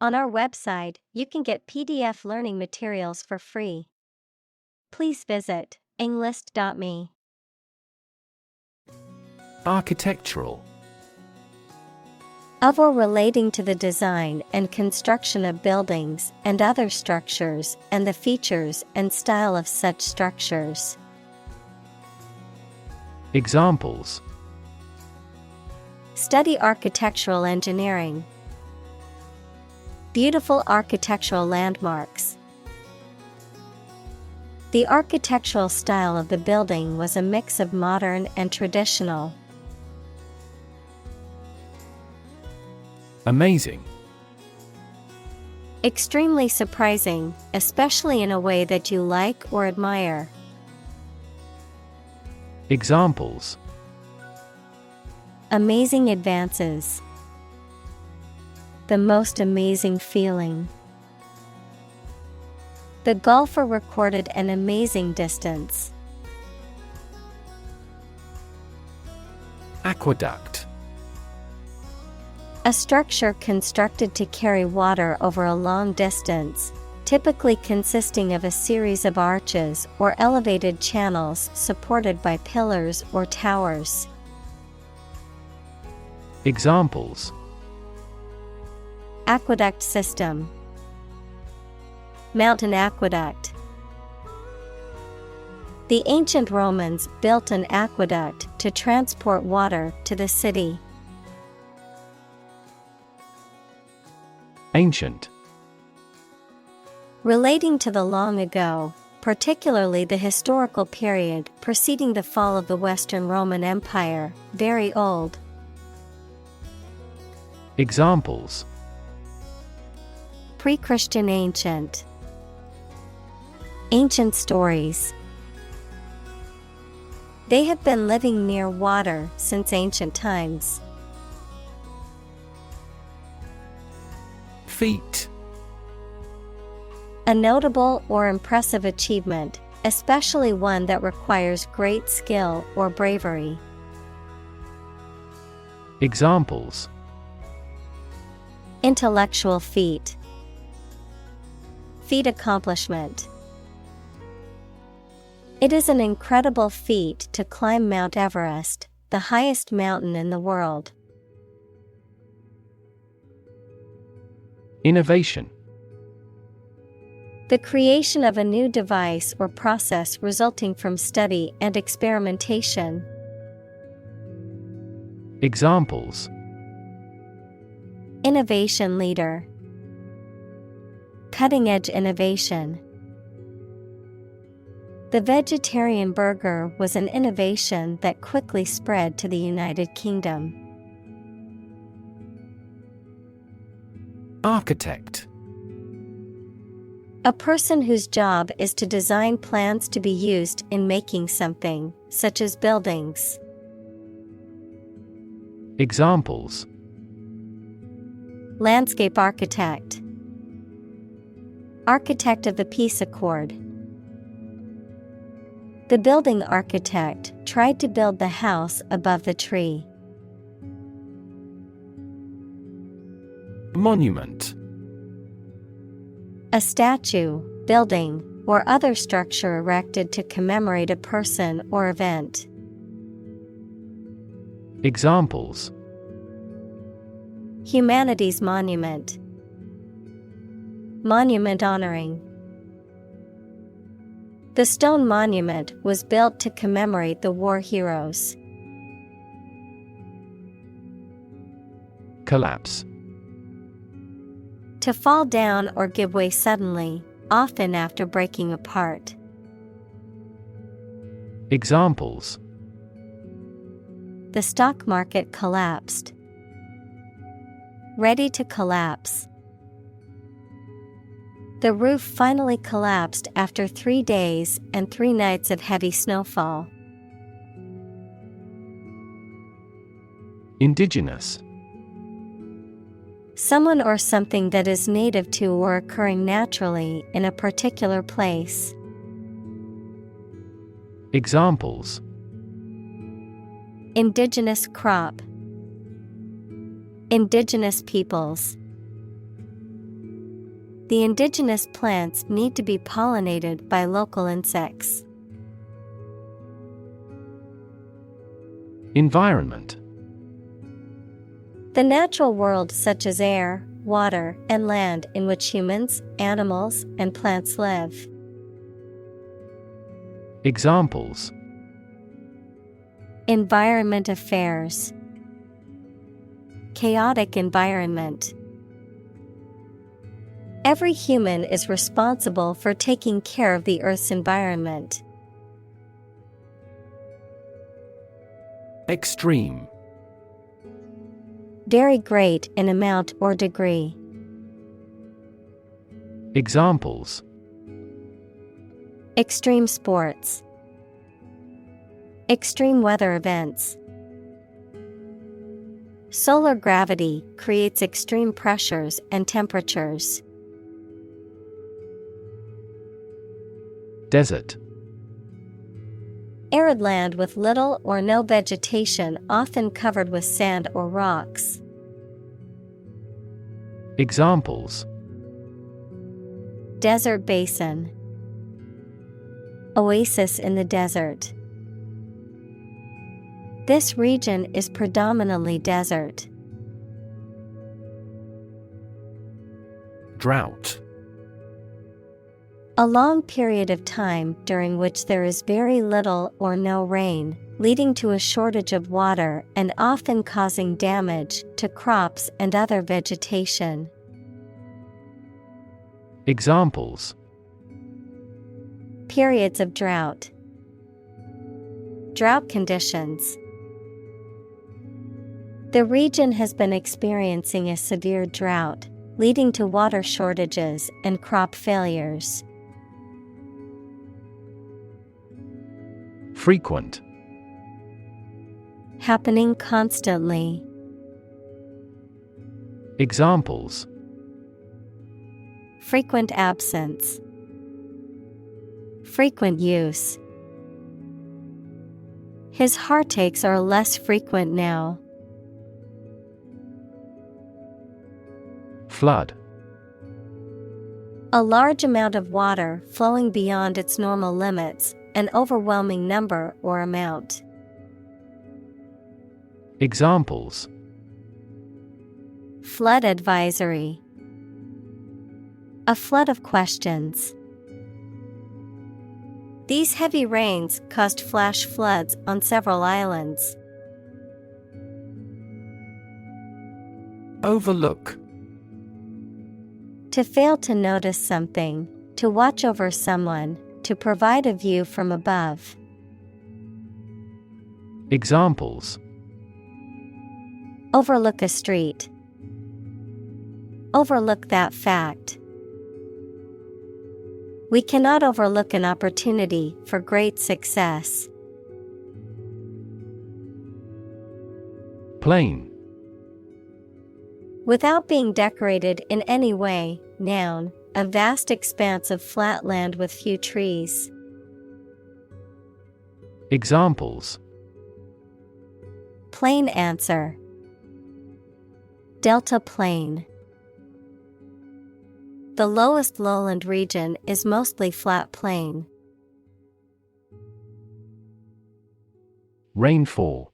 On our website, you can get PDF learning materials for free. Please visit englist.me. Architectural. Of or relating to the design and construction of buildings and other structures and the features and style of such structures. Examples: Study architectural engineering. Beautiful architectural landmarks. The architectural style of the building was a mix of modern and traditional. Amazing. Extremely surprising, especially in a way that you like or admire. Examples: Amazing advances. The most amazing feeling. The golfer recorded an amazing distance. Aqueduct. A structure constructed to carry water over a long distance, typically consisting of a series of arches or elevated channels supported by pillars or towers. Examples: Aqueduct system. Mountain aqueduct. The ancient Romans built an aqueduct to transport water to the city. Ancient. Relating to the long ago, particularly the historical period preceding the fall of the Western Roman Empire, very old. Examples: Pre-Christian ancient. Ancient stories. They have been living near water since ancient times. Feat. A notable or impressive achievement, especially one that requires great skill or bravery. Examples: Intellectual feat. Feat accomplishment. It is an incredible feat to climb Mount Everest, the highest mountain in the world. Innovation. The creation of a new device or process resulting from study and experimentation. Examples: Innovation leader. Cutting-edge innovation. The vegetarian burger was an innovation that quickly spread to the United Kingdom. Architect. A person whose job is to design plans to be used in making something, such as buildings. Examples: Landscape architect. Architect of the Peace Accord. The building architect tried to build the house above the tree. Monument. A statue, building, or other structure erected to commemorate a person or event. Examples: Humanities monument. Monument honoring. The stone monument was built to commemorate the war heroes. Collapse. To fall down or give way suddenly, often after breaking apart. Examples: The stock market collapsed. Ready to collapse. The roof finally collapsed after 3 days and 3 nights of heavy snowfall. Indigenous. Someone or something that is native to or occurring naturally in a particular place. Examples: Indigenous crop. Indigenous peoples. The indigenous plants need to be pollinated by local insects. Environment. The natural world such as air, water, and land in which humans, animals, and plants live. Examples: Environment affairs. Chaotic environment. Every human is responsible for taking care of the Earth's environment. Extreme. Very great in amount or degree. Examples: Extreme sports. Extreme weather events. Solar gravity creates extreme pressures and temperatures. Desert. Arid land with little or no vegetation, often covered with sand or rocks. Examples: Desert basin. Oasis in the desert. This region is predominantly desert. Drought. A long period of time during which there is very little or no rain, leading to a shortage of water and often causing damage to crops and other vegetation. Examples: Periods of drought. Drought conditions. The region has been experiencing a severe drought, leading to water shortages and crop failures. Frequent. Happening constantly. Examples: Frequent absence. Frequent use. His heartaches are less frequent now. Flood. A large amount of water flowing beyond its normal limits, an overwhelming number or amount. Examples: Flood advisory. A flood of questions. These heavy rains caused flash floods on several islands. Overlook. To fail to notice something, to watch over someone, to provide a view from above. Examples: Overlook a street. Overlook that fact. We cannot overlook an opportunity for great success. Plain. Without being decorated in any way, noun, a vast expanse of flat land with few trees. Examples: Plain answer. Delta plain. The lowest lowland region is mostly flat plain. Rainfall.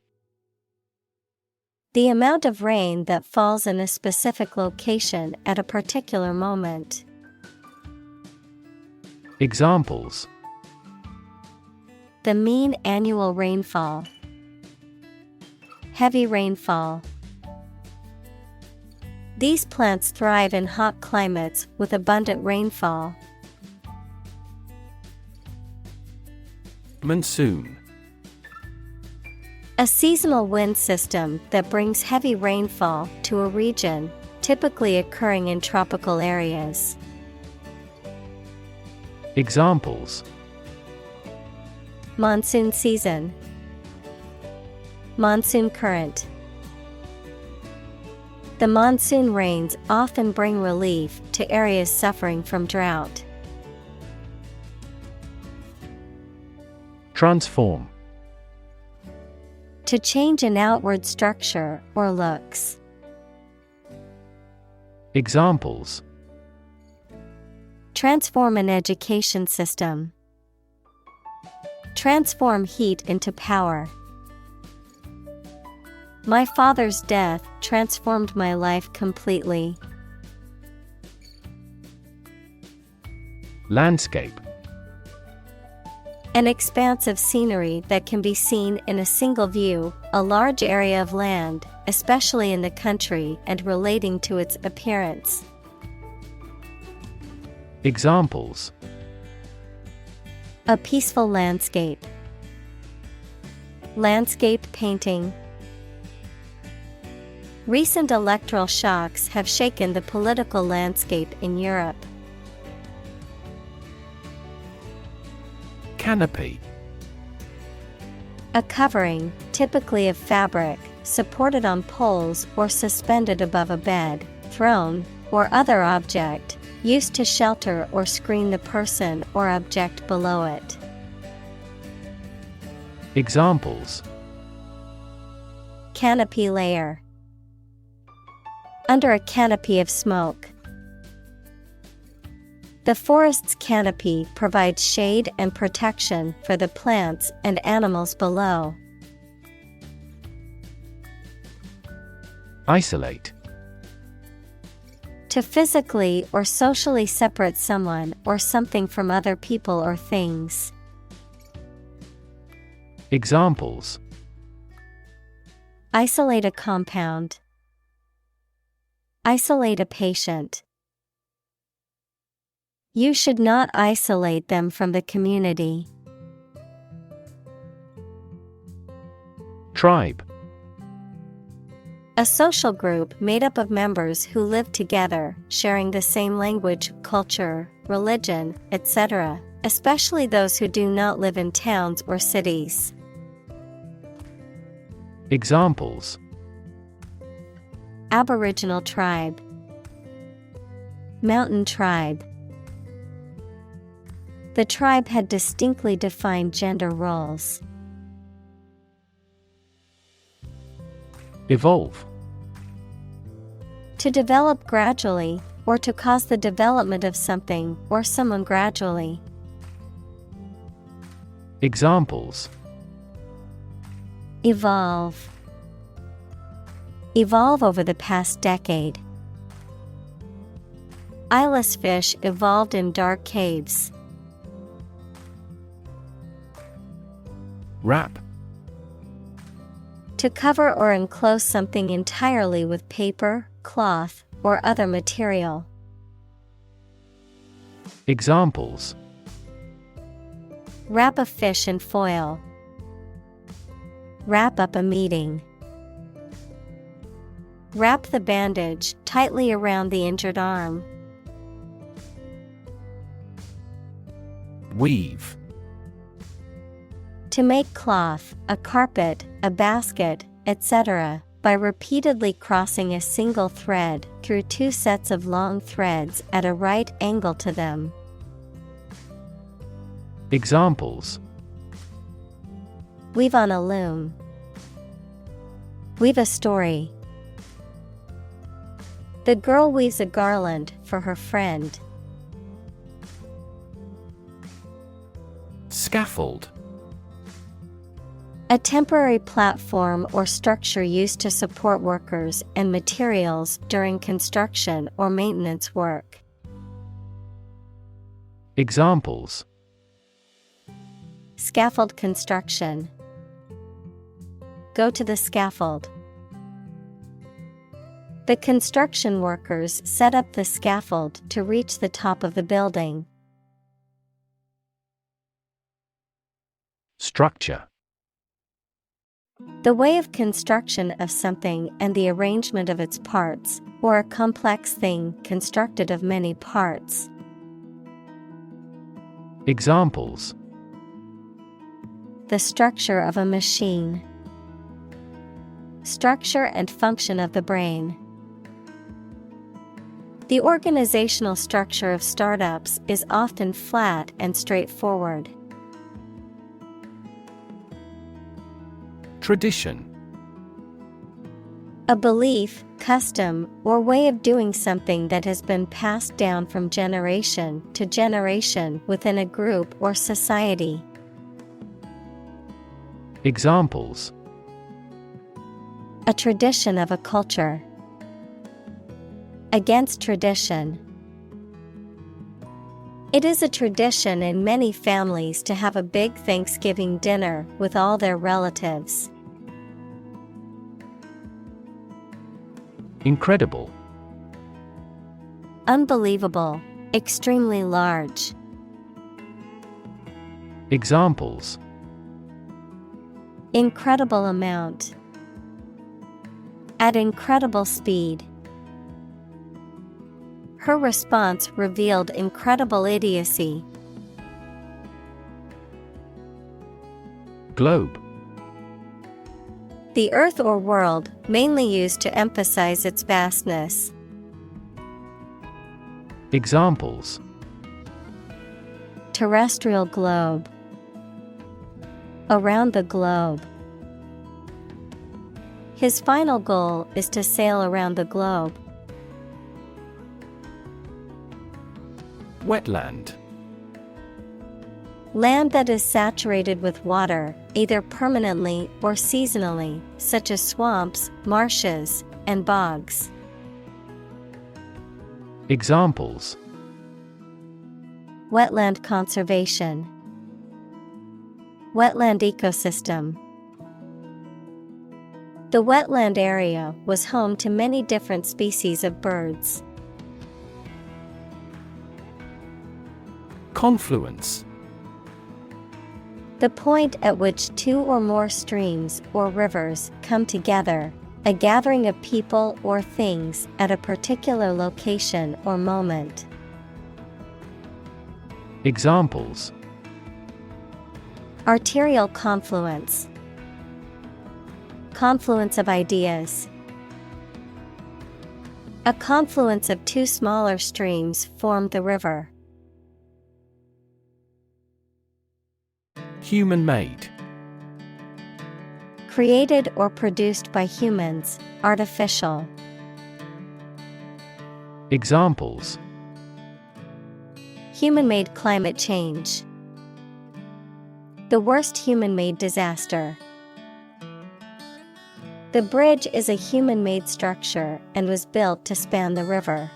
The amount of rain that falls in a specific location at a particular moment. Examples: The mean annual rainfall. Heavy rainfall. These plants thrive in hot climates with abundant rainfall. Monsoon. A seasonal wind system that brings heavy rainfall to a region, typically occurring in tropical areas. Examples: Monsoon season. Monsoon current. The monsoon rains often bring relief to areas suffering from drought. Transform. To change an outward structure or looks. Examples: Transform an education system. Transform heat into power. My father's death transformed my life completely. Landscape. An expanse of scenery that can be seen in a single view, a large area of land, especially in the country and relating to its appearance. Examples: a peaceful landscape. Landscape painting. Recent electoral shocks have shaken the political landscape in Europe. Canopy. A covering, typically of fabric, supported on poles or suspended above a bed, throne, or other object, used to shelter or screen the person or object below it. Examples: canopy layer. Under a canopy of smoke. The forest's canopy provides shade and protection for the plants and animals below. Isolate. To physically or socially separate someone or something from other people or things. Examples: isolate a compound. Isolate a patient. You should not isolate them from the community. Tribe. A social group made up of members who live together, sharing the same language, culture, religion, etc., especially those who do not live in towns or cities. Examples: Aboriginal tribe. Mountain tribe. The tribe had distinctly defined gender roles. Evolve. To develop gradually, or to cause the development of something or someone gradually. Examples: evolve. Evolve over the past decade. Eyeless fish evolved in dark caves. Wrap. To cover or enclose something entirely with paper, cloth, or other material. Examples: wrap a fish in foil. Wrap up a meeting. Wrap the bandage tightly around the injured arm. Weave. To make cloth, a carpet, a basket, etc., by repeatedly crossing a single thread through two sets of long threads at a right angle to them. Examples: weave on a loom. Weave a story. The girl weaves a garland for her friend. Scaffold. A temporary platform or structure used to support workers and materials during construction or maintenance work. Examples: scaffold construction. Go to the scaffold. The construction workers set up the scaffold to reach the top of the building. Structure. The way of construction of something and the arrangement of its parts, or a complex thing constructed of many parts. Examples: the structure of a machine. Structure and function of the brain. The organizational structure of startups is often flat and straightforward. Tradition. A belief, custom, or way of doing something that has been passed down from generation to generation within a group or society. Examples: A tradition of a culture. Against tradition. It is a tradition in many families to have a big Thanksgiving dinner with all their relatives. Incredible. Unbelievable, extremely large. Examples: Incredible amount. At incredible speed. Her response revealed incredible idiocy. Globe. The earth or world, mainly used to emphasize its vastness. Examples: Terrestrial globe. Around the globe. His final goal is to sail around the globe. Wetland. Land that is saturated with water, either permanently or seasonally, such as swamps, marshes, and bogs. Examples: Wetland conservation. Wetland ecosystem. The wetland area was home to many different species of birds. Confluence. The point at which two or more streams or rivers come together, a gathering of people or things at a particular location or moment. Examples: Arterial confluence. Confluence of ideas. A confluence of two smaller streams formed the river. Human-made. Created or produced by humans, artificial. Examples: Human-made climate change. The worst human-made disaster. The bridge is a human-made structure and was built to span the river.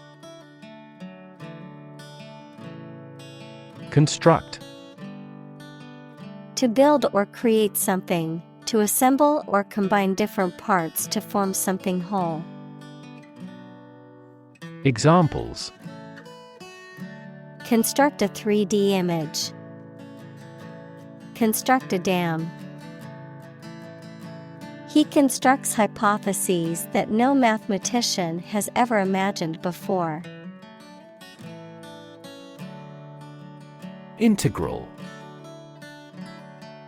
Construct. To build or create something, to assemble or combine different parts to form something whole. Examples: Construct a 3D image. Construct a dam. He constructs hypotheses that no mathematician has ever imagined before. Integral.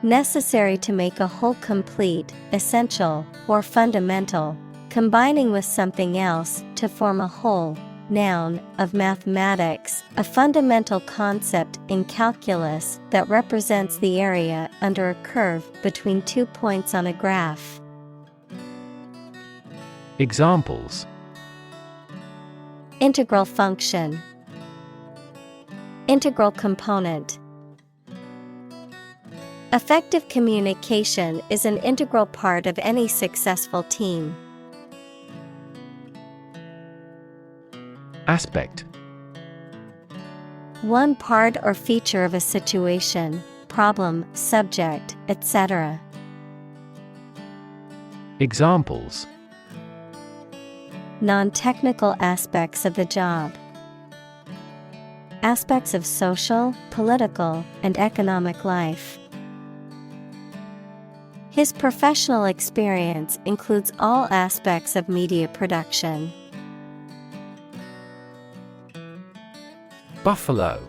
Necessary to make a whole complete, essential, or fundamental, combining with something else to form a whole. Noun, of mathematics, a fundamental concept in calculus that represents the area under a curve between 2 points on a graph. Examples: Integral function. Integral component. Effective communication is an integral part of any successful team. Aspect. One part or feature of a situation, problem, subject, etc. Examples: Non-technical aspects of the job. Aspects of social, political, and economic life. His professional experience includes all aspects of media production. Buffalo.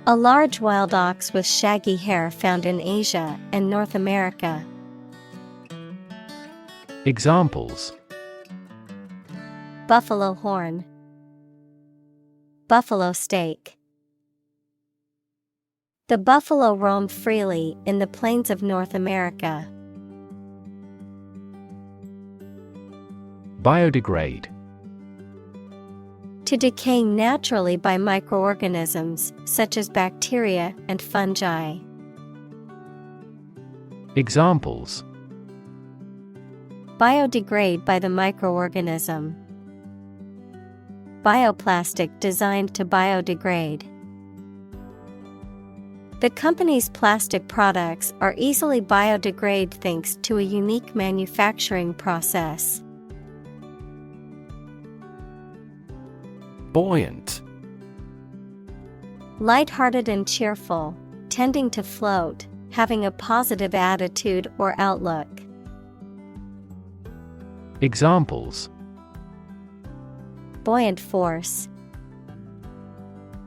A large wild ox with shaggy hair found in Asia and North America. Examples: Buffalo horn. Buffalo steak. The buffalo roam freely in the plains of North America. Biodegrade. To decay naturally by microorganisms, such as bacteria and fungi. Examples: Biodegrade by the microorganism. Bioplastic designed to biodegrade. The company's plastic products are easily biodegrade thanks to a unique manufacturing process. Buoyant. Light-hearted and cheerful, tending to float, having a positive attitude or outlook. Examples: Buoyant force.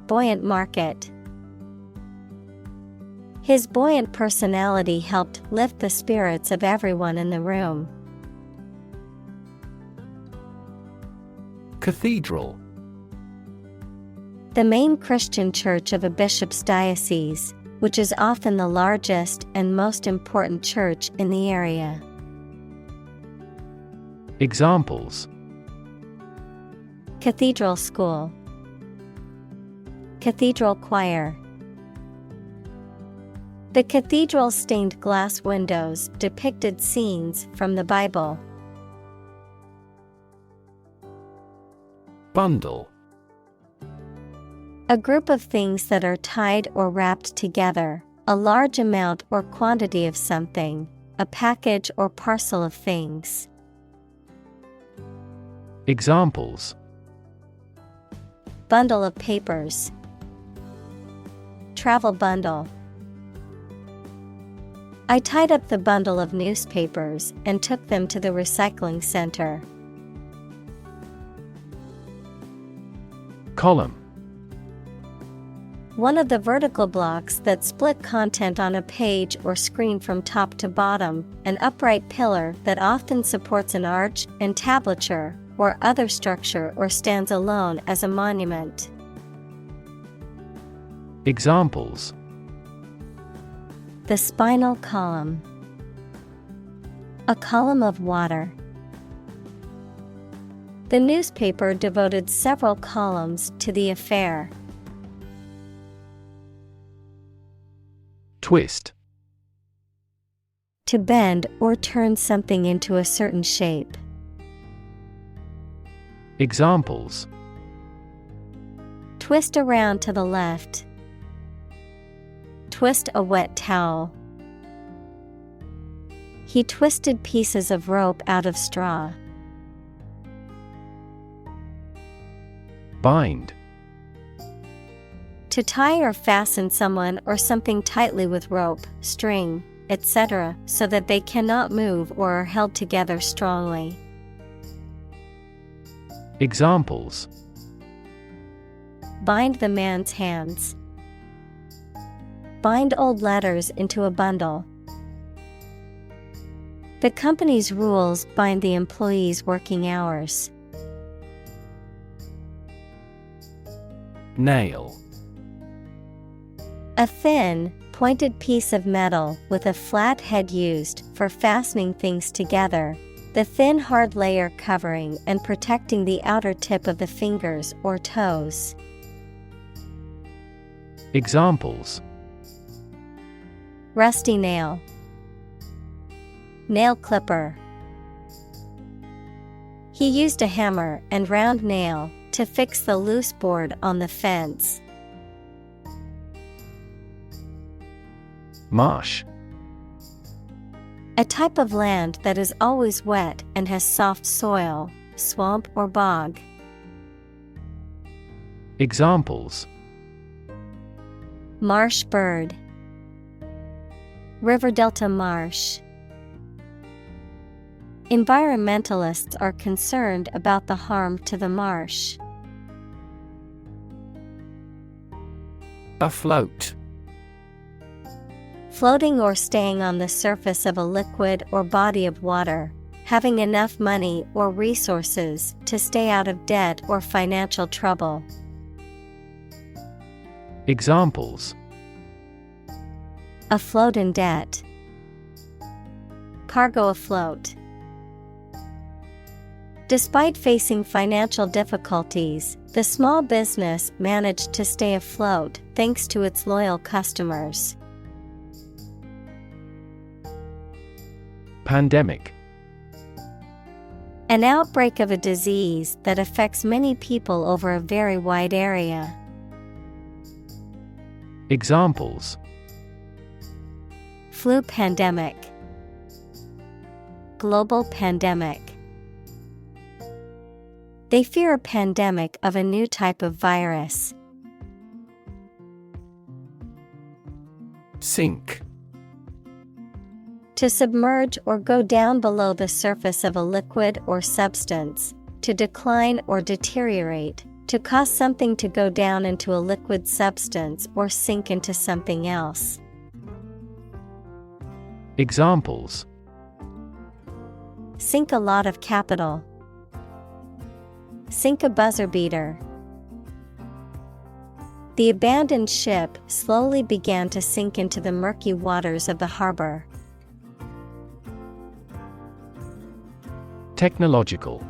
Buoyant market. His buoyant personality helped lift the spirits of everyone in the room. Cathedral. The main Christian church of a bishop's diocese, which is often the largest and most important church in the area. Examples: Cathedral school. Cathedral choir. The cathedral's stained glass windows depicted scenes from the Bible. Bundle. A group of things that are tied or wrapped together, a large amount or quantity of something, a package or parcel of things. Examples: Bundle of papers. Travel bundle. I tied up the bundle of newspapers and took them to the recycling center. Column. One of the vertical blocks that split content on a page or screen from top to bottom, an upright pillar that often supports an arch, entablature, or other structure or stands alone as a monument. Examples: The spinal column. A column of water. The newspaper devoted several columns to the affair. Twist. To bend or turn something into a certain shape. Examples: Twist around to the left. Twist a wet towel. He twisted pieces of rope out of straw. Bind. To tie or fasten someone or something tightly with rope, string, etc., so that they cannot move or are held together strongly. Examples: Bind the man's hands. Bind old letters into a bundle. The company's rules bind the employees' working hours. Nail. A thin, pointed piece of metal with a flat head used for fastening things together. The thin hard layer covering and protecting the outer tip of the fingers or toes. Examples: Rusty nail. Nail clipper. He used a hammer and round nail to fix the loose board on the fence. Marsh. A type of land that is always wet and has soft soil, swamp or bog. Examples: Marsh bird. River delta marsh. Environmentalists are concerned about the harm to the marsh. Afloat. Floating or staying on the surface of a liquid or body of water, having enough money or resources to stay out of debt or financial trouble. Examples: Afloat in debt. Cargo afloat. Despite facing financial difficulties, the small business managed to stay afloat thanks to its loyal customers. Pandemic. An outbreak of a disease that affects many people over a very wide area. Examples: Flu pandemic, global pandemic. They fear a pandemic of a new type of virus. Sink. To submerge or go down below the surface of a liquid or substance, to decline or deteriorate, to cause something to go down into a liquid substance or sink into something else. Examples: Sink a lot of capital. Sink a buzzer beater. The abandoned ship slowly began to sink into the murky waters of the harbor. Technological.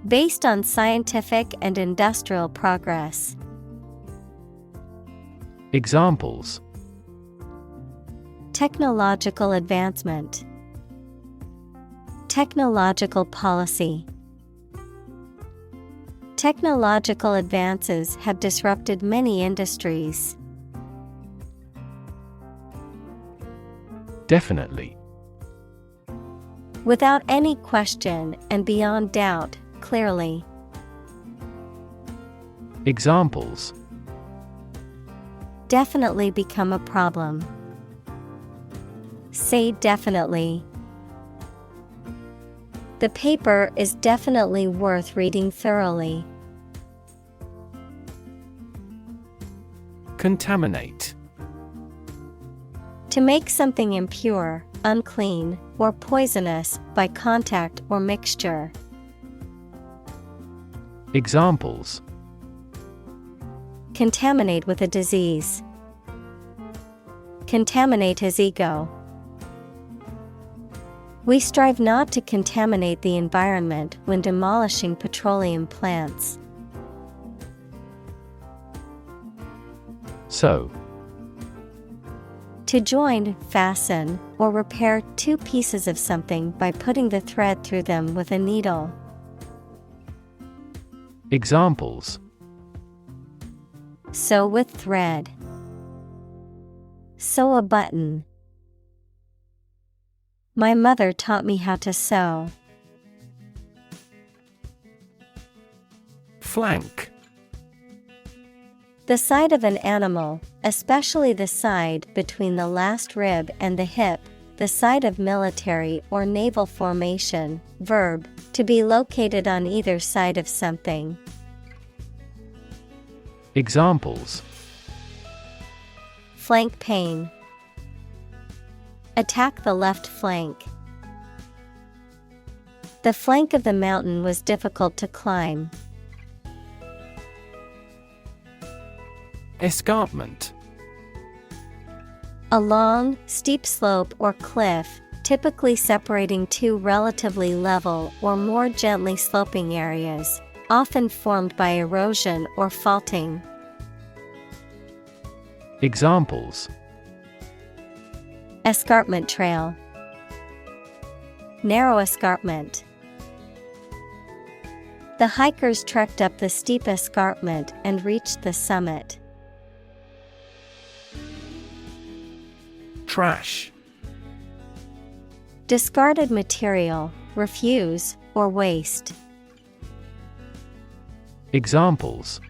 Based on scientific and industrial progress. Examples: Technological advancement. Technological policy. Technological advances have disrupted many industries. Definitely. Without any question and beyond doubt, clearly. Examples: Definitely become a problem. Say definitely. The paper is definitely worth reading thoroughly. Contaminate. To make something impure, unclean, or poisonous by contact or mixture. Examples: Contaminate with a disease. Contaminate his ego. We strive not to contaminate the environment when demolishing petroleum plants. Sew. To join, fasten, or repair two pieces of something by putting the thread through them with a needle. Examples: Sew with thread. Sew a button. My mother taught me how to sew. Flank. The side of an animal, especially the side between the last rib and the hip, the side of military or naval formation. Verb, to be located on either side of something. Examples: Flank pain. Attack the left flank. The flank of the mountain was difficult to climb. Escarpment. A long, steep slope or cliff, typically separating two relatively level or more gently sloping areas, often formed by erosion or faulting. Examples: Escarpment trail. Narrow escarpment. The hikers trekked up the steep escarpment and reached the summit. Trash. Discarded material, refuse, or waste. Examples: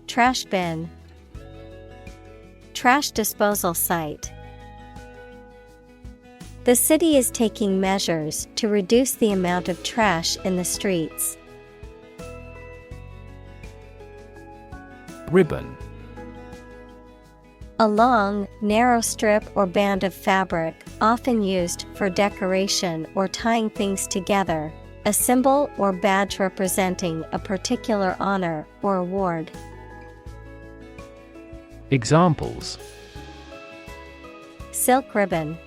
Trash bin. Trash disposal site. The city is taking measures to reduce the amount of trash in the streets. Ribbon. A long, narrow strip or band of fabric, often used for decoration or tying things together, a symbol or badge representing a particular honor or award. Examples: Silk ribbon.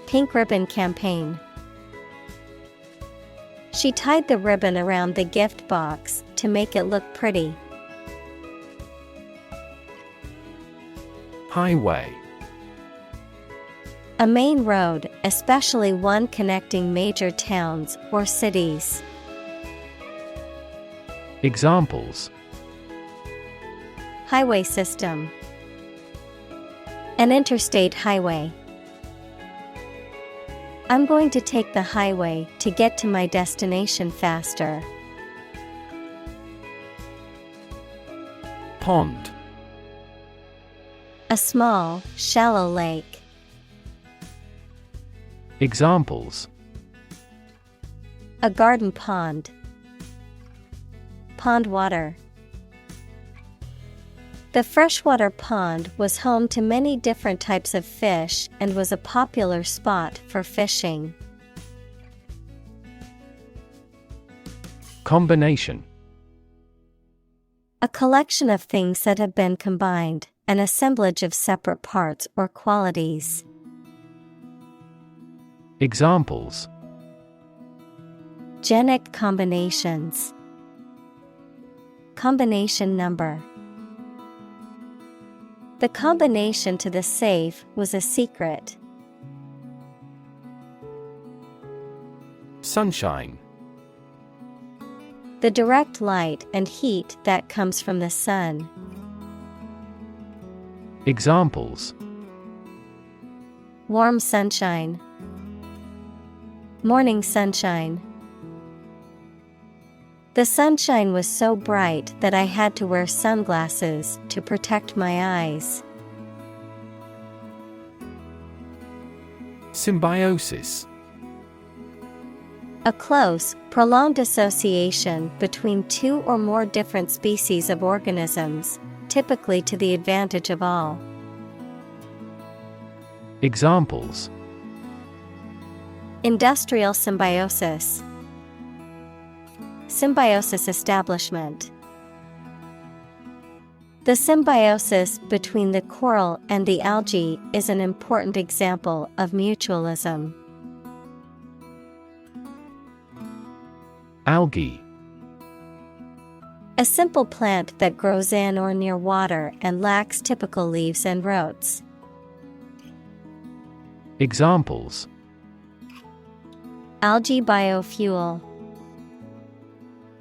Pink ribbon campaign. She tied the ribbon around the gift box to make it look pretty. Highway. A main road, especially one connecting major towns or cities. Examples: Highway system. An interstate highway. I'm going to take the highway to get to my destination faster. Pond. A small, shallow lake. Examples: A garden pond. Pond water. The freshwater pond was home to many different types of fish and was a popular spot for fishing. Combination. A collection of things that have been combined, an assemblage of separate parts or qualities. Examples: Genic combinations. Combination number. The combination to the safe was a secret. Sunshine. The direct light and heat that comes from the sun. Examples: Warm sunshine. Morning sunshine. The sunshine was so bright that I had to wear sunglasses to protect my eyes. Symbiosis. A close, prolonged association between two or more different species of organisms, typically to the advantage of all. Examples: Industrial symbiosis. Symbiosis establishment. The symbiosis between the coral and the algae is an important example of mutualism. Algae. A simple plant that grows in or near water and lacks typical leaves and roots. Examples: Algae biofuel.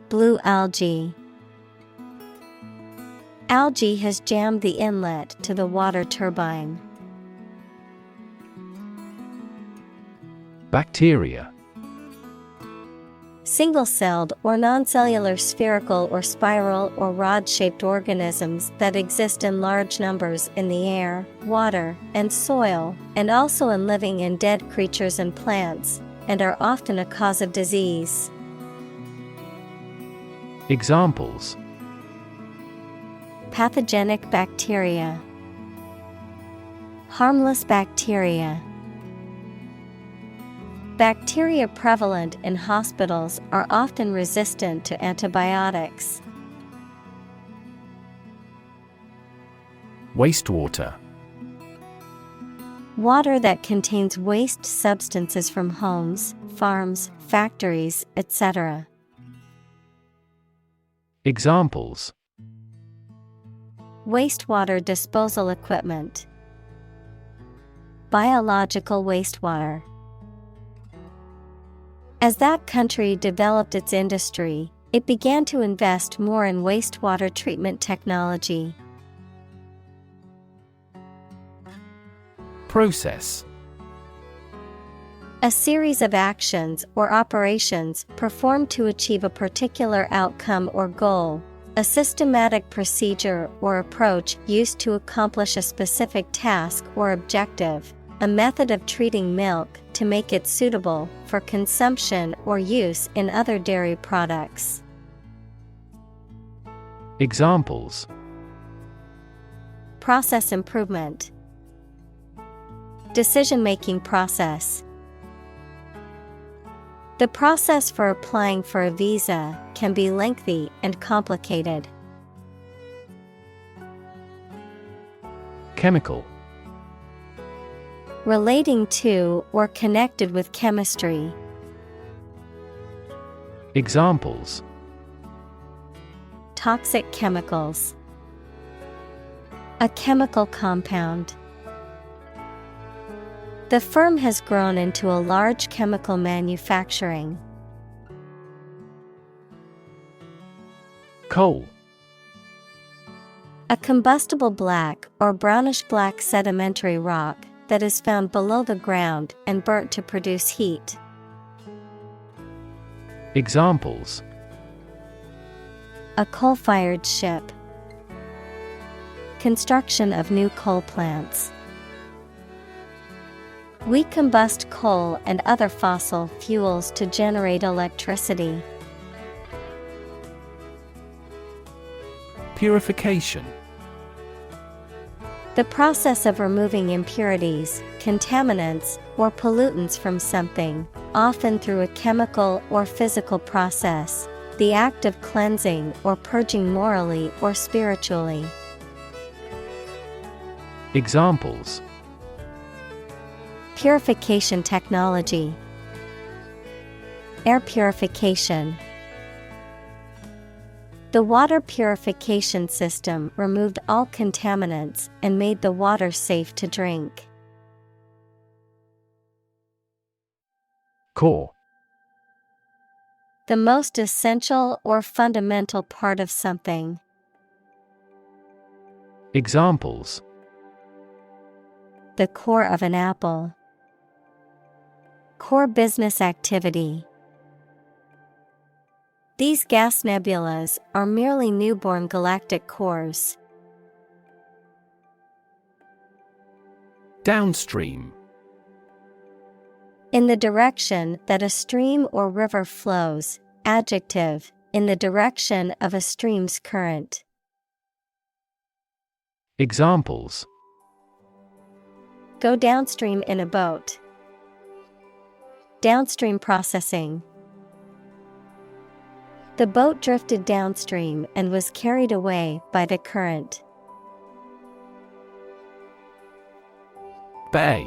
Blue algae. Algae has jammed the inlet to the water turbine. Bacteria. Single-celled or non-cellular spherical or spiral or rod-shaped organisms that exist in large numbers in the air, water, and soil, and also in living and dead creatures and plants, and are often a cause of disease. Examples: Pathogenic bacteria. Harmless bacteria. Bacteria prevalent in hospitals are often resistant to antibiotics. Wastewater. Water that contains waste substances from homes, farms, factories, etc. Examples: Wastewater disposal equipment. Biological wastewater. As that country developed its industry, it began to invest more in wastewater treatment technology. Process. A series of actions or operations performed to achieve a particular outcome or goal, a systematic procedure or approach used to accomplish a specific task or objective, a method of treating milk to make it suitable for consumption or use in other dairy products. Examples: Process improvement. Decision-making process. The process for applying for a visa can be lengthy and complicated. Chemical. Relating to or connected with chemistry. Examples: toxic chemicals, a chemical compound. The firm has grown into a large chemical manufacturing. Coal. A combustible black or brownish-black sedimentary rock that is found below the ground and burnt to produce heat. Examples: a coal-fired ship, construction of new coal plants. We combust coal and other fossil fuels to generate electricity. Purification. The process of removing impurities, contaminants, or pollutants from something, often through a chemical or physical process. The act of cleansing or purging morally or spiritually. Examples: purification technology, air purification. The water purification system removed all contaminants and made the water safe to drink. Core. The most essential or fundamental part of something. Examples: the core of an apple, core business activity. These gas nebulas are merely newborn galactic cores. Downstream. In the direction that a stream or river flows. Adjective, in the direction of a stream's current. Examples: go downstream in a boat. Downstream processing. The boat drifted downstream and was carried away by the current. Bay.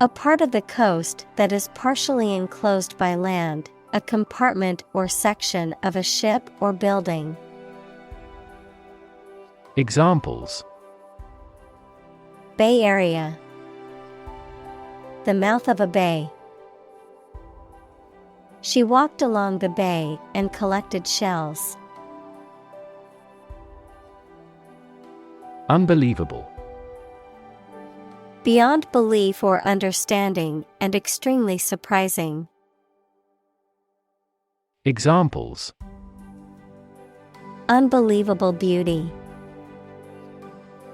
A part of the coast that is partially enclosed by land, a compartment or section of a ship or building. Examples: Bay Area. The mouth of a bay. She walked along the bay and collected shells. Unbelievable. Beyond belief or understanding, and extremely surprising. Examples: unbelievable beauty.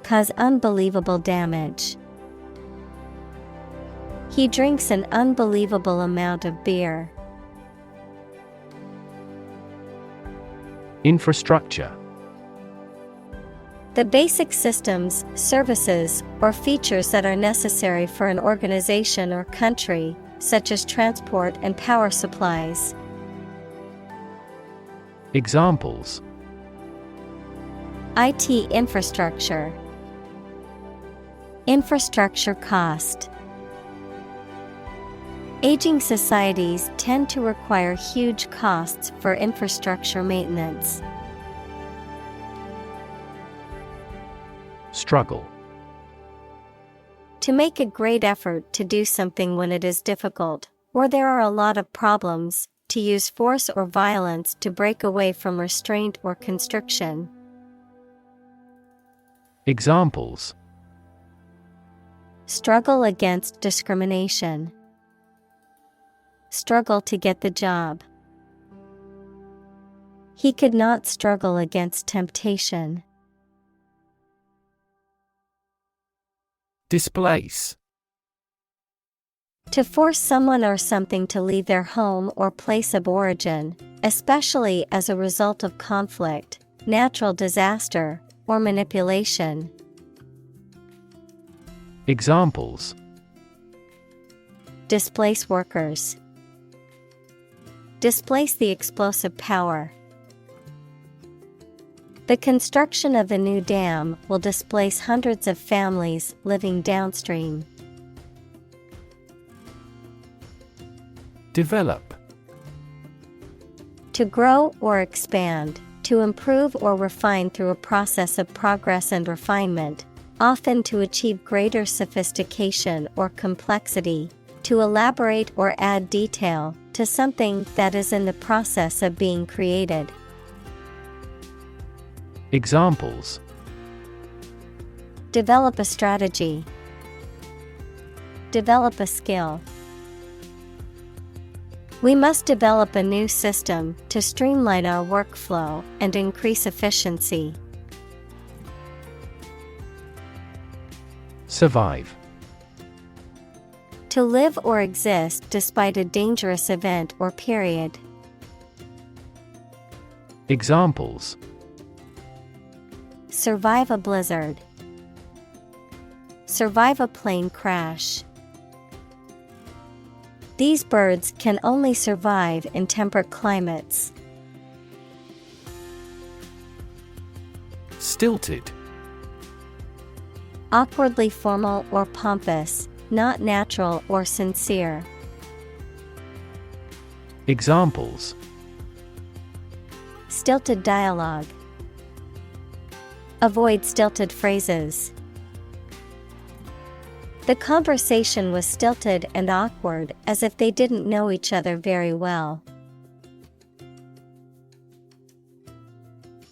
Cause unbelievable damage. He drinks an unbelievable amount of beer. Infrastructure. The basic systems, services, or features that are necessary for an organization or country, such as transport and power supplies. Examples: IT infrastructure. Infrastructure cost. Aging societies tend to require huge costs for infrastructure maintenance. Struggle. To make a great effort to do something when it is difficult, or there are a lot of problems, to use force or violence to break away from restraint or constriction. Examples: struggle against discrimination. Struggle to get the job. He could not struggle against temptation. Displace. To force someone or something to leave their home or place of origin, especially as a result of conflict, natural disaster, or manipulation. Examples: displace workers. Displace the explosive power. The construction of the new dam will displace hundreds of families living downstream. Develop. To grow or expand, to improve or refine through a process of progress and refinement, often to achieve greater sophistication or complexity, to elaborate or add detail to something that is in the process of being created. Examples: Develop a strategy. Develop a skill. We must develop a new system to streamline our workflow and increase efficiency. Survive. To live or exist despite a dangerous event or period. Examples: Survive a blizzard. Survive a plane crash. These birds can only survive in temperate climates. Stilted. Awkwardly formal or pompous, not natural or sincere. Examples: Stilted dialogue. Avoid stilted phrases. The conversation was stilted and awkward, as if they didn't know each other very well.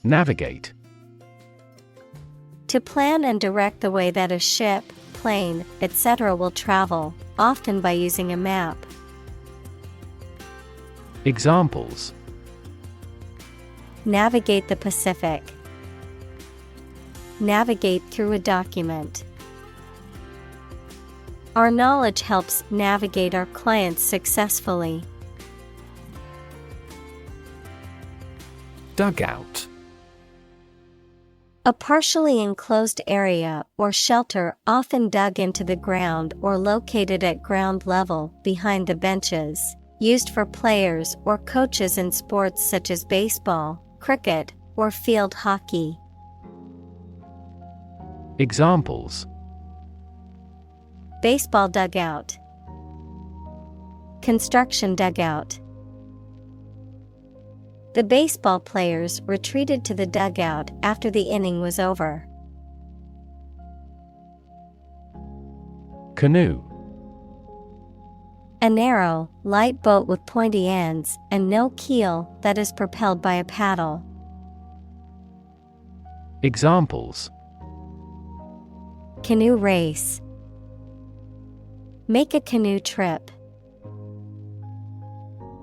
Navigate. To plan and direct the way that a ship, plane, etc. will travel, often by using a map. Examples: Navigate the Pacific. Navigate through a document. Our knowledge helps navigate our clients successfully. Dugout. A partially enclosed area or shelter often dug into the ground or located at ground level behind the benches, used for players or coaches in sports such as baseball, cricket, or field hockey. Examples: Baseball dugout. Construction dugout. The baseball players retreated to the dugout after the inning was over. Canoe. A narrow, light boat with pointy ends and no keel that is propelled by a paddle. Examples: Canoe race. Make a canoe trip.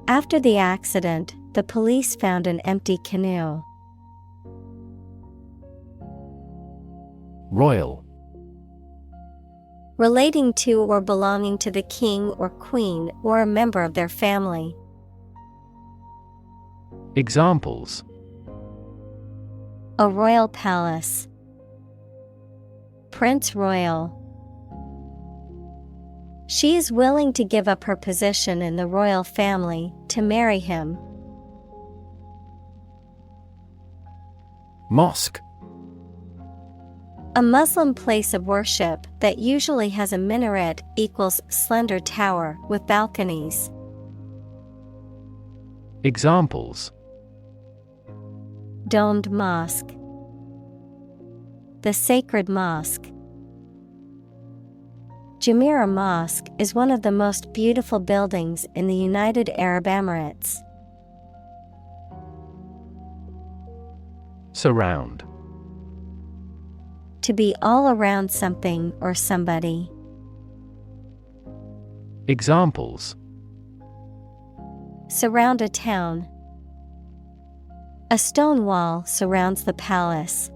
After the accident, the police found an empty canoe. Royal. Relating to or belonging to the king or queen or a member of their family. Examples: A royal palace. Prince Royal. She is willing to give up her position in the royal family to marry him. Mosque. A Muslim place of worship that usually has a minaret equals slender tower with balconies. Examples: Domed mosque. The sacred mosque. Jumeirah Mosque is one of the most beautiful buildings in the United Arab Emirates. Surround. To be all around something or somebody. Examples: Surround a town. A stone wall surrounds the palace.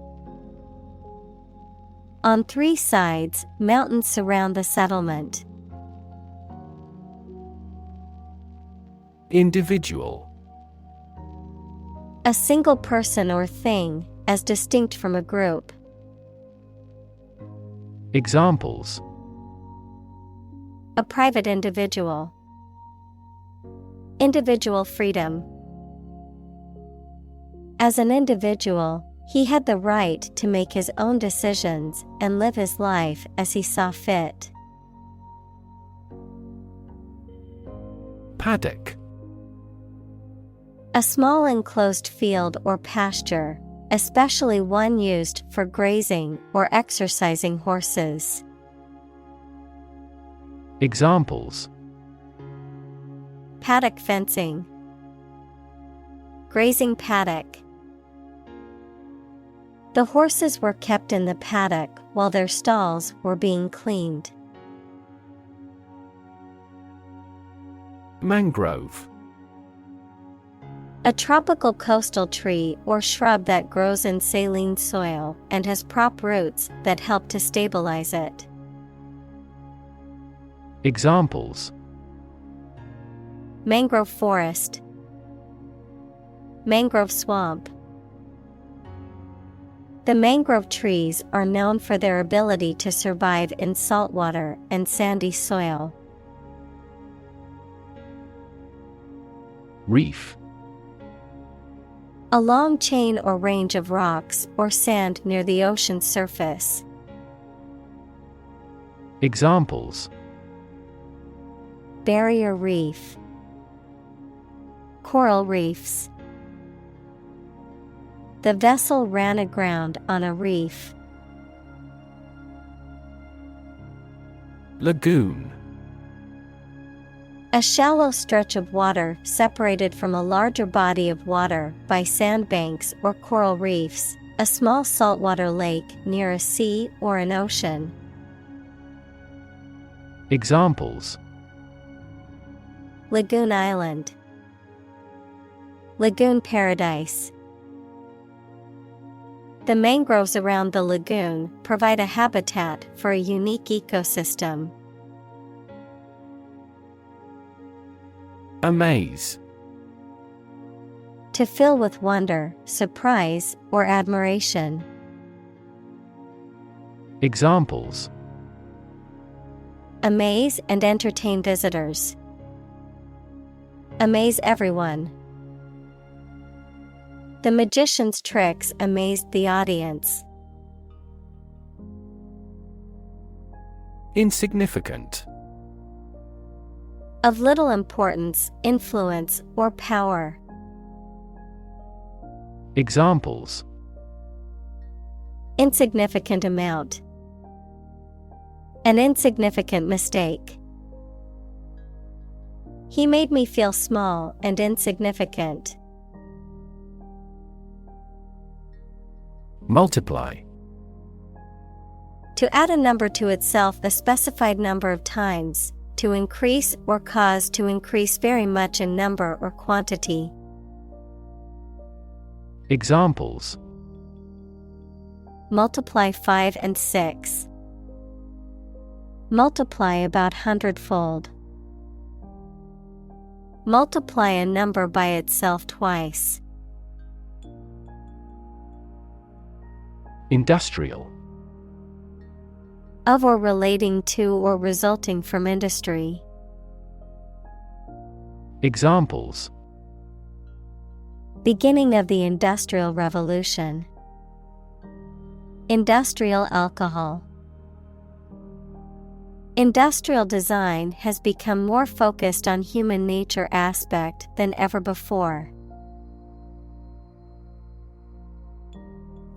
On 3 sides, mountains surround the settlement. Individual. A single person or thing, as distinct from a group. Examples: A private individual. Individual freedom. As an individual, he had the right to make his own decisions and live his life as he saw fit. Paddock. A small enclosed field or pasture, especially one used for grazing or exercising horses. Examples: Paddock fencing. Grazing paddock. The horses were kept in the paddock while their stalls were being cleaned. Mangrove. A tropical coastal tree or shrub that grows in saline soil and has prop roots that help to stabilize it. Examples: Mangrove forest. Mangrove swamp. The mangrove trees are known for their ability to survive in saltwater and sandy soil. Reef. A long chain or range of rocks or sand near the ocean's surface. Examples: Barrier reef. Coral reefs. The vessel ran aground on a reef. Lagoon. A shallow stretch of water separated from a larger body of water by sandbanks or coral reefs, a small saltwater lake near a sea or an ocean. Examples: Lagoon Island. Lagoon Paradise. The mangroves around the lagoon provide a habitat for a unique ecosystem. Amaze. To fill with wonder, surprise, or admiration. Examples: Amaze and entertain visitors. Amaze everyone. The magician's tricks amazed the audience. Insignificant. Of little importance, influence, or power. Examples: Insignificant amount. An insignificant mistake. He made me feel small and insignificant. Multiply. To add a number to itself a specified number of times, to increase or cause to increase very much in number or quantity. Examples: Multiply 5 and 6. Multiply about 100-fold. Multiply a number by itself twice. Industrial. Of or relating to or resulting from industry. Examples: Beginning of the Industrial Revolution. Industrial alcohol. Industrial design has become more focused on human nature aspect than ever before.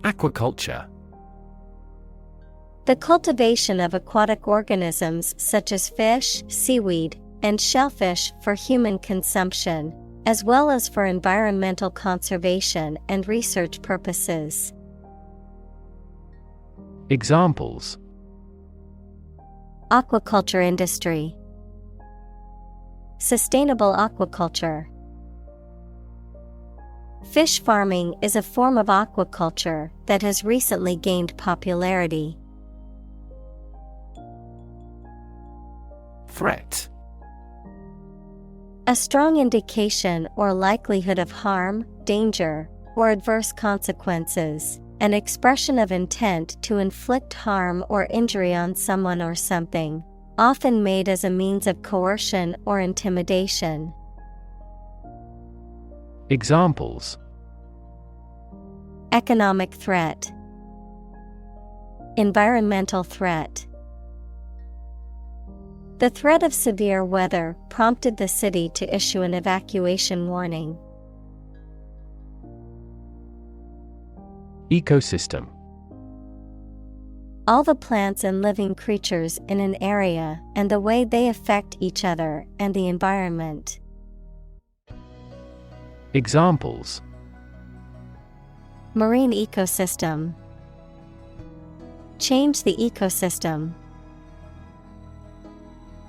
Aquaculture. The cultivation of aquatic organisms such as fish, seaweed, and shellfish for human consumption, as well as for environmental conservation and research purposes. Examples: Aquaculture industry. Sustainable aquaculture. Fish farming is a form of aquaculture that has recently gained popularity. Threat. A strong indication or likelihood of harm, danger, or adverse consequences. An expression of intent to inflict harm or injury on someone or something, often made as a means of coercion or intimidation. Examples: Economic threat. Environmental threat. The threat of severe weather prompted the city to issue an evacuation warning. Ecosystem. All the plants and living creatures in an area and the way they affect each other and the environment. Examples: Marine ecosystem. Change the ecosystem.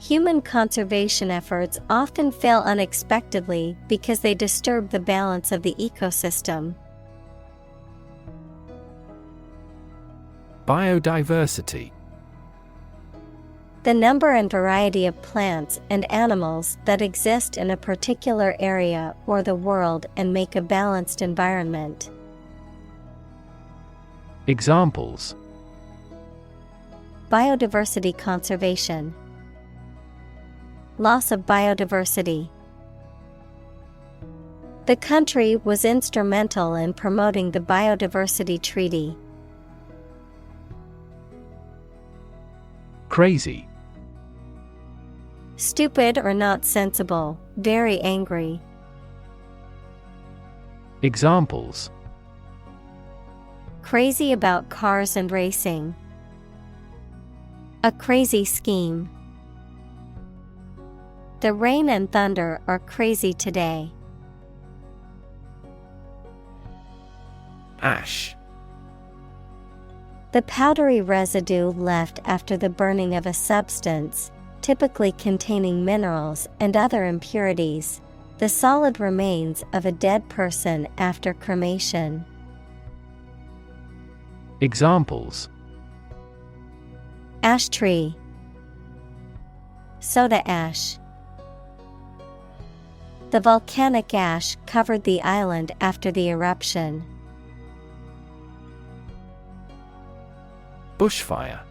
Human conservation efforts often fail unexpectedly because they disturb the balance of the ecosystem. Biodiversity. The number and variety of plants and animals that exist in a particular area or the world and make a balanced environment. Examples: Biodiversity conservation. Loss of biodiversity. The country was instrumental in promoting the Biodiversity Treaty. Crazy. Stupid or not sensible, very angry. Examples: Crazy about cars and racing. A crazy scheme. The rain and thunder are crazy today. Ash. The powdery residue left after the burning of a substance, typically containing minerals and other impurities. The solid remains of a dead person after cremation. Examples: Ash tree. Soda ash. The volcanic ash covered the island after the eruption. Bushfire.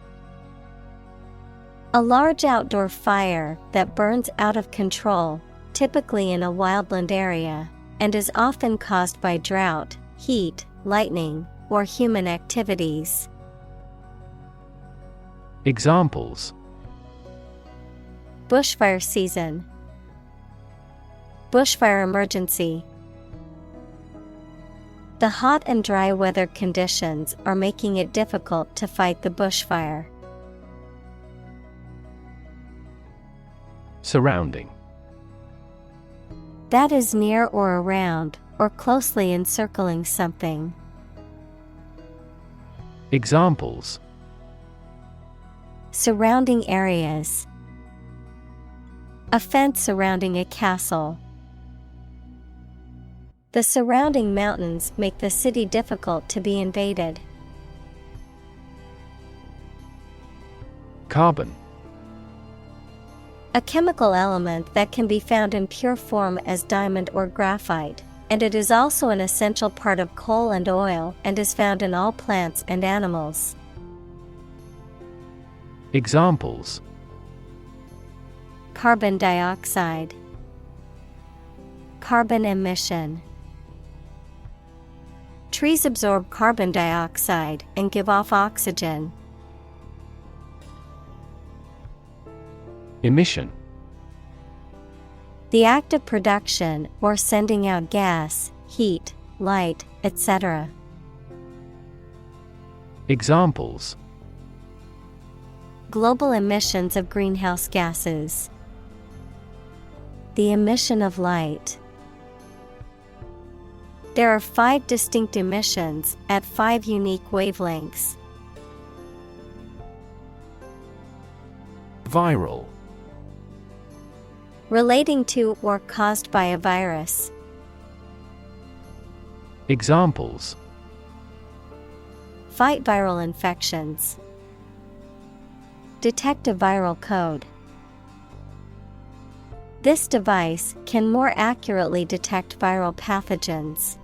A large outdoor fire that burns out of control, typically in a wildland area, and is often caused by drought, heat, lightning, or human activities. Examples: Bushfire season. Bushfire emergency. The hot and dry weather conditions are making it difficult to fight the bushfire. Surrounding. That is near or around, or closely encircling something. Examples: Surrounding areas. A fence surrounding a castle. The surrounding mountains make the city difficult to be invaded. Carbon. A chemical element that can be found in pure form as diamond or graphite, and it is also an essential part of coal and oil and is found in all plants and animals. Examples: Carbon dioxide. Carbon emission. Trees absorb carbon dioxide and give off oxygen. Emission. The act of production or sending out gas, heat, light, etc. Examples: Global emissions of greenhouse gases. The emission of light. There are 5 distinct emissions at 5 unique wavelengths. Viral. Relating to or caused by a virus. Examples: Fight viral infections. Detect a viral code. This device can more accurately detect viral pathogens.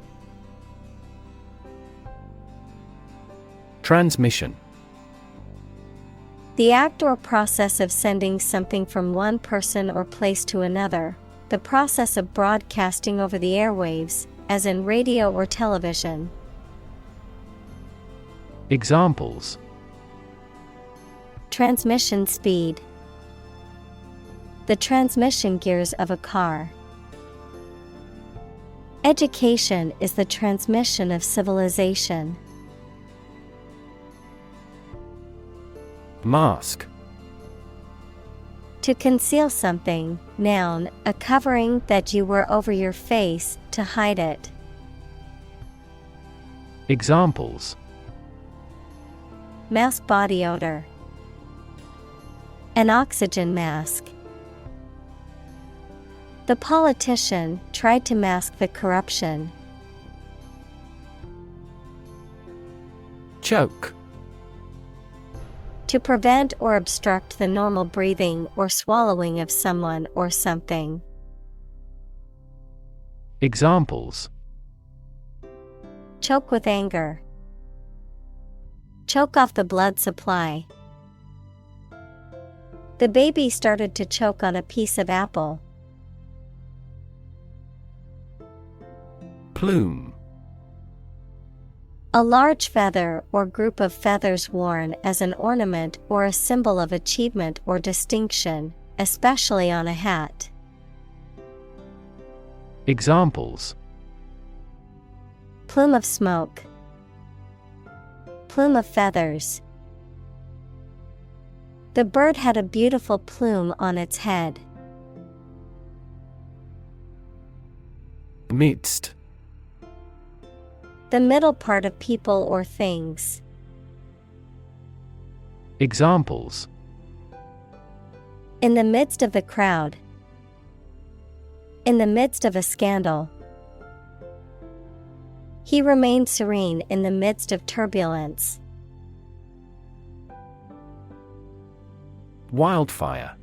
Transmission. The act or process of sending something from one person or place to another, the process of broadcasting over the airwaves, as in radio or television. Examples: Transmission speed. The transmission gears of a car. Education is the transmission of civilization. Mask. To conceal something, noun, a covering that you wear over your face to hide it. Examples: Mask body odor. An oxygen mask. The politician tried to mask the corruption. Choke. To prevent or obstruct the normal breathing or swallowing of someone or something. Examples: Choke with anger. Choke off the blood supply. The baby started to choke on a piece of apple. Plume. A large feather or group of feathers worn as an ornament or a symbol of achievement or distinction, especially on a hat. Examples: Plume of smoke. Plume of feathers. The bird had a beautiful plume on its head. Midst. The middle part of people or things. Examples: In the midst of the crowd. In the midst of a scandal. He remained serene in the midst of turbulence. Wildfire.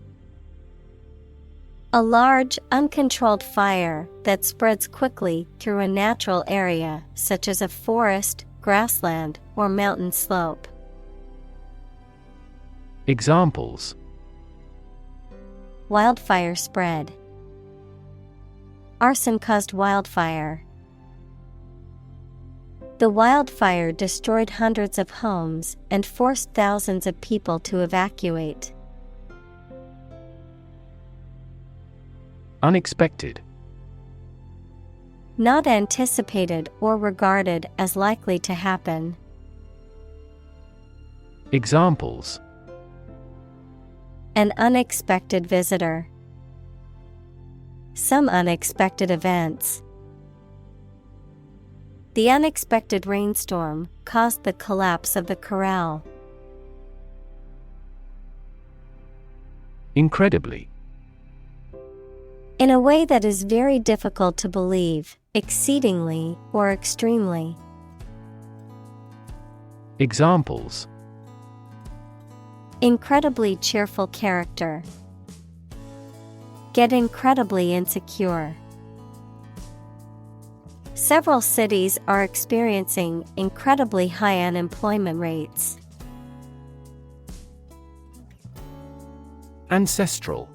A large, uncontrolled fire that spreads quickly through a natural area, such as a forest, grassland, or mountain slope. Examples: Wildfire spread. Arson caused wildfire. The wildfire destroyed hundreds of homes and forced thousands of people to evacuate. Unexpected. Not anticipated or regarded as likely to happen. Examples: An unexpected visitor. Some unexpected events. The unexpected rainstorm caused the collapse of the corral. Incredibly. In a way that is very difficult to believe, exceedingly or extremely. Examples: Incredibly cheerful character. Get incredibly insecure. Several cities are experiencing incredibly high unemployment rates. Ancestral.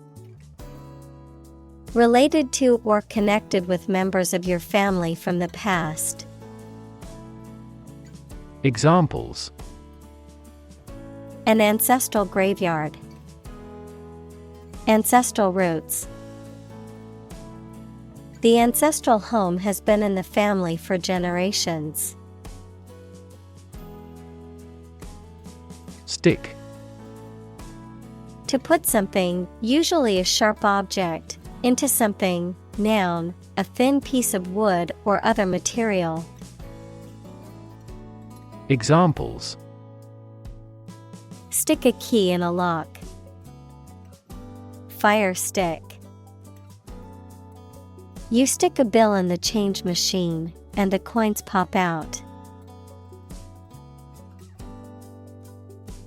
Related to or connected with members of your family from the past. Examples: An ancestral graveyard. Ancestral roots. The ancestral home has been in the family for generations. Stick. To put something, usually a sharp object, into something, noun, a thin piece of wood or other material. Examples: Stick a key in a lock. Fire stick. You stick a bill in the change machine, and the coins pop out.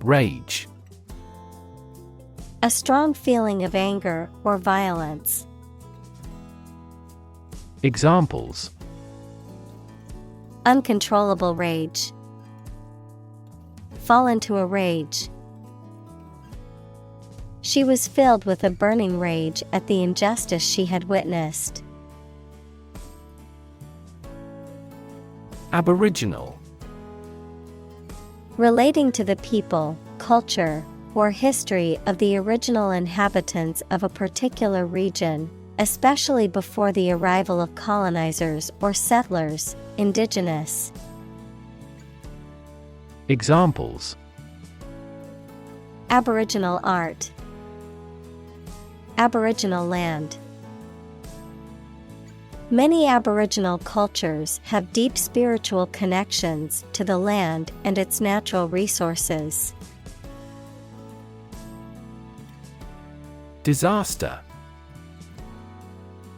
Rage. A strong feeling of anger or violence. Examples: Uncontrollable rage. Fall into a rage. She was filled with a burning rage at the injustice she had witnessed. Aboriginal. Relating to the people, culture, or history of the original inhabitants of a particular region, especially before the arrival of colonizers or settlers, indigenous. Examples: Aboriginal art. Aboriginal land. Many Aboriginal cultures have deep spiritual connections to the land and its natural resources. Disaster.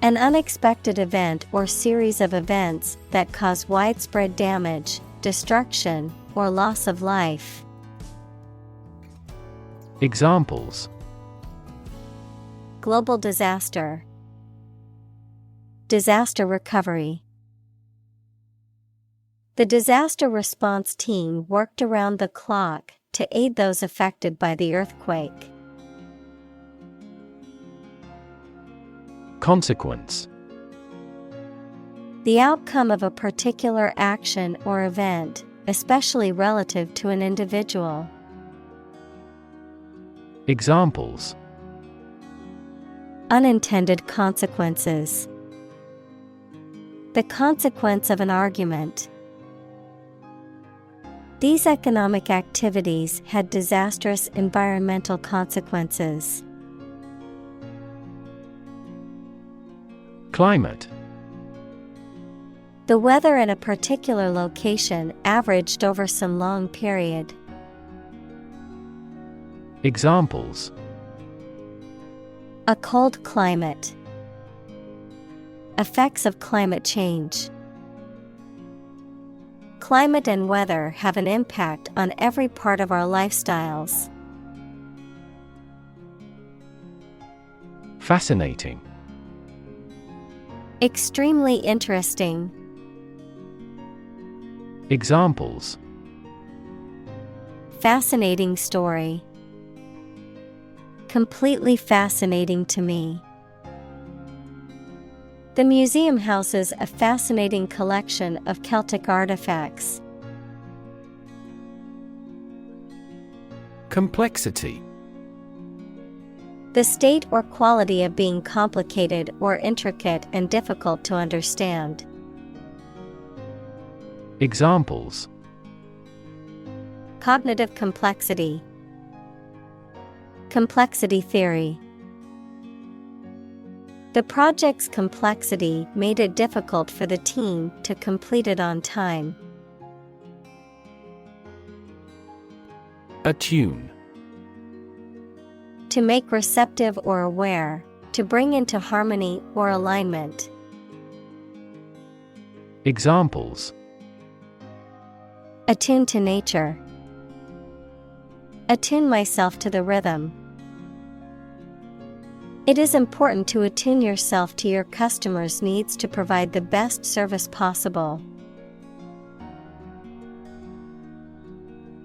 An unexpected event or series of events that cause widespread damage, destruction, or loss of life. Examples: Global disaster. Disaster recovery. The disaster response team worked around the clock to aid those affected by the earthquake. Consequence. The outcome of a particular action or event, especially relative to an individual. Examples: Unintended consequences. The consequence of an argument. These economic activities had disastrous environmental consequences. Climate. The weather in a particular location averaged over some long period. Examples: A cold climate. Effects of climate change. Climate and weather have an impact on every part of our lifestyles. Fascinating. Extremely interesting. Examples: Fascinating story. Completely fascinating to me. The museum houses a fascinating collection of Celtic artifacts. Complexity. The state or quality of being complicated or intricate and difficult to understand. Examples: Cognitive complexity. Complexity theory. The project's complexity made it difficult for the team to complete it on time. Attune. To make receptive or aware, to bring into harmony or alignment. Examples: Attune to nature. Attune myself to the rhythm. It is important to attune yourself to your customers' needs to provide the best service possible.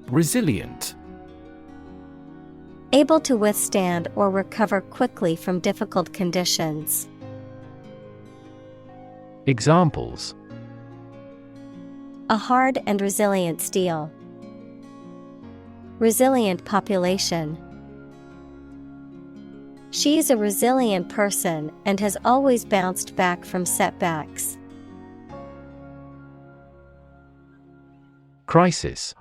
Resilient. Able to withstand or recover quickly from difficult conditions. Examples: A hard and resilient steel. Resilient population. She is a resilient person and has always bounced back from setbacks. Crisis.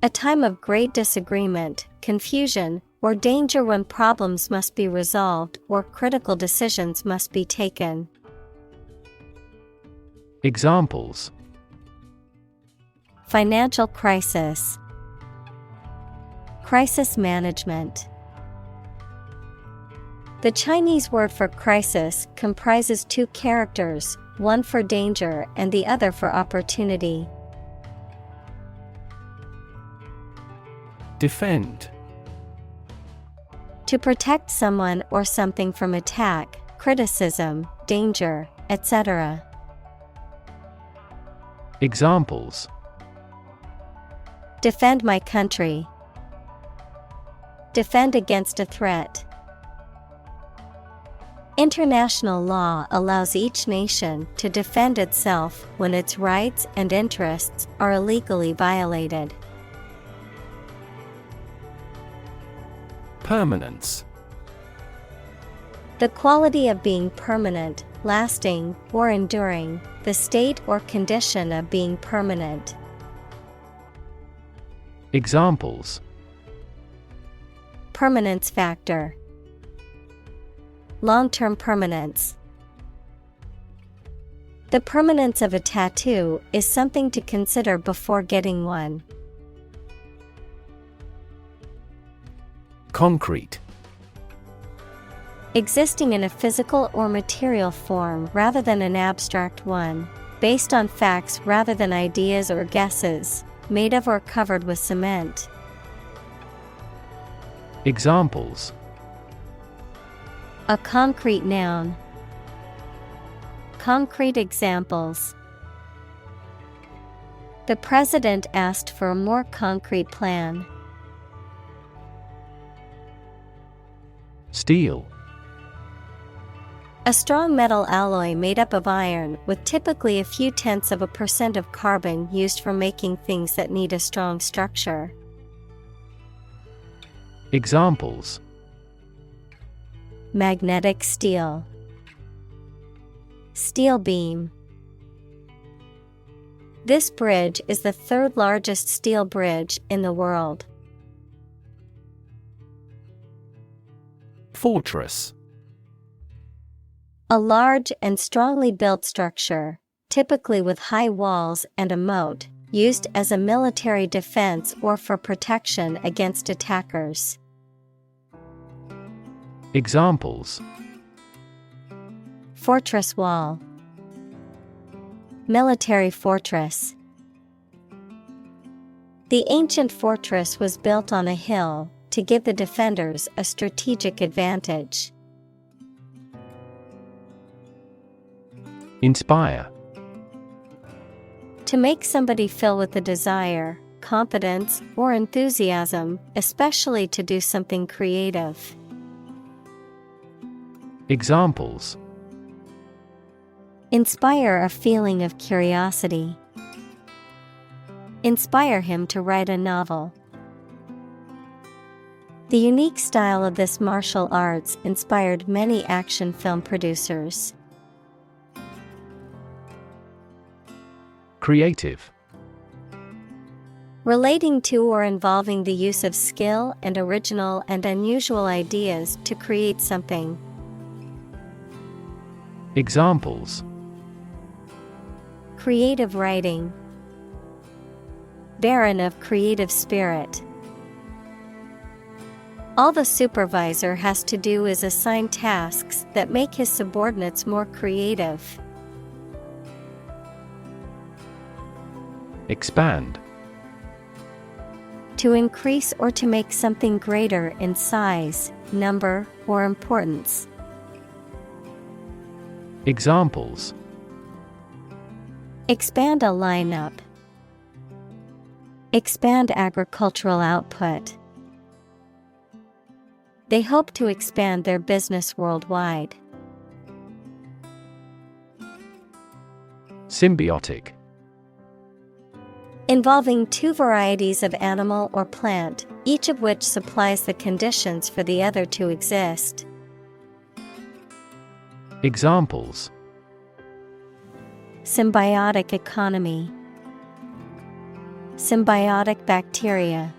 A time of great disagreement, confusion, or danger when problems must be resolved or critical decisions must be taken. Examples: Financial crisis. Crisis management. The Chinese word for crisis comprises two characters, one for danger and the other for opportunity. Defend. To protect someone or something from attack, criticism, danger, etc. Examples: Defend my country. Defend against a threat. International law allows each nation to defend itself when its rights and interests are illegally violated. Permanence. The quality of being permanent, lasting, or enduring, the state or condition of being permanent. Examples: Permanence factor. Long-term permanence. The permanence of a tattoo is something to consider before getting one. Concrete. Existing in a physical or material form rather than an abstract one, based on facts rather than ideas or guesses, made of or covered with cement. Examples: A concrete noun. Concrete examples. The president asked for a more concrete plan. Steel. A strong metal alloy made up of iron with typically a few tenths of a % of carbon used for making things that need a strong structure. Examples: Magnetic steel. Steel beam. This bridge is the third largest steel bridge in the world. Fortress. A large and strongly built structure, typically with high walls and a moat, used as a military defense or for protection against attackers. Examples: Fortress wall. Military fortress. The ancient fortress was built on a hill to give the defenders a strategic advantage. Inspire. To make somebody feel with the desire, confidence, or enthusiasm, especially to do something creative. Examples: Inspire a feeling of curiosity. Inspire him to write a novel. The unique style of this martial arts inspired many action film producers. Creative. Relating to or involving the use of skill and original and unusual ideas to create something. Examples: Creative writing. Barren of creative spirit. All the supervisor has to do is assign tasks that make his subordinates more creative. Expand. To increase or to make something greater in size, number, or importance. Examples: Expand a lineup. Expand agricultural output. They hope to expand their business worldwide. Symbiotic. Involving two varieties of animal or plant, each of which supplies the conditions for the other to exist. Examples: Symbiotic economy. Symbiotic bacteria.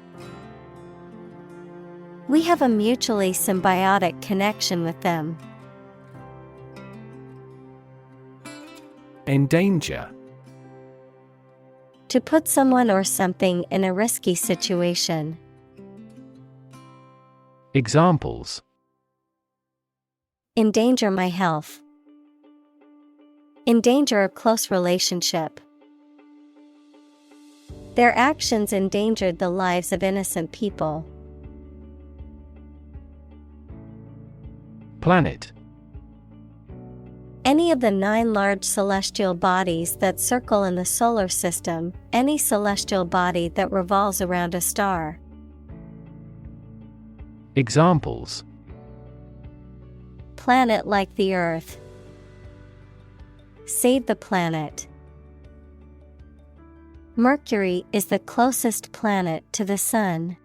We have a mutually symbiotic connection with them. Endanger. To put someone or something in a risky situation. Examples: Endanger my health. Endanger a close relationship. Their actions endangered the lives of innocent people. Planet. Any of the 9 large celestial bodies that circle in the solar system, any celestial body that revolves around a star. Examples: Planet like the Earth. Save the planet. Mercury is the closest planet to the Sun.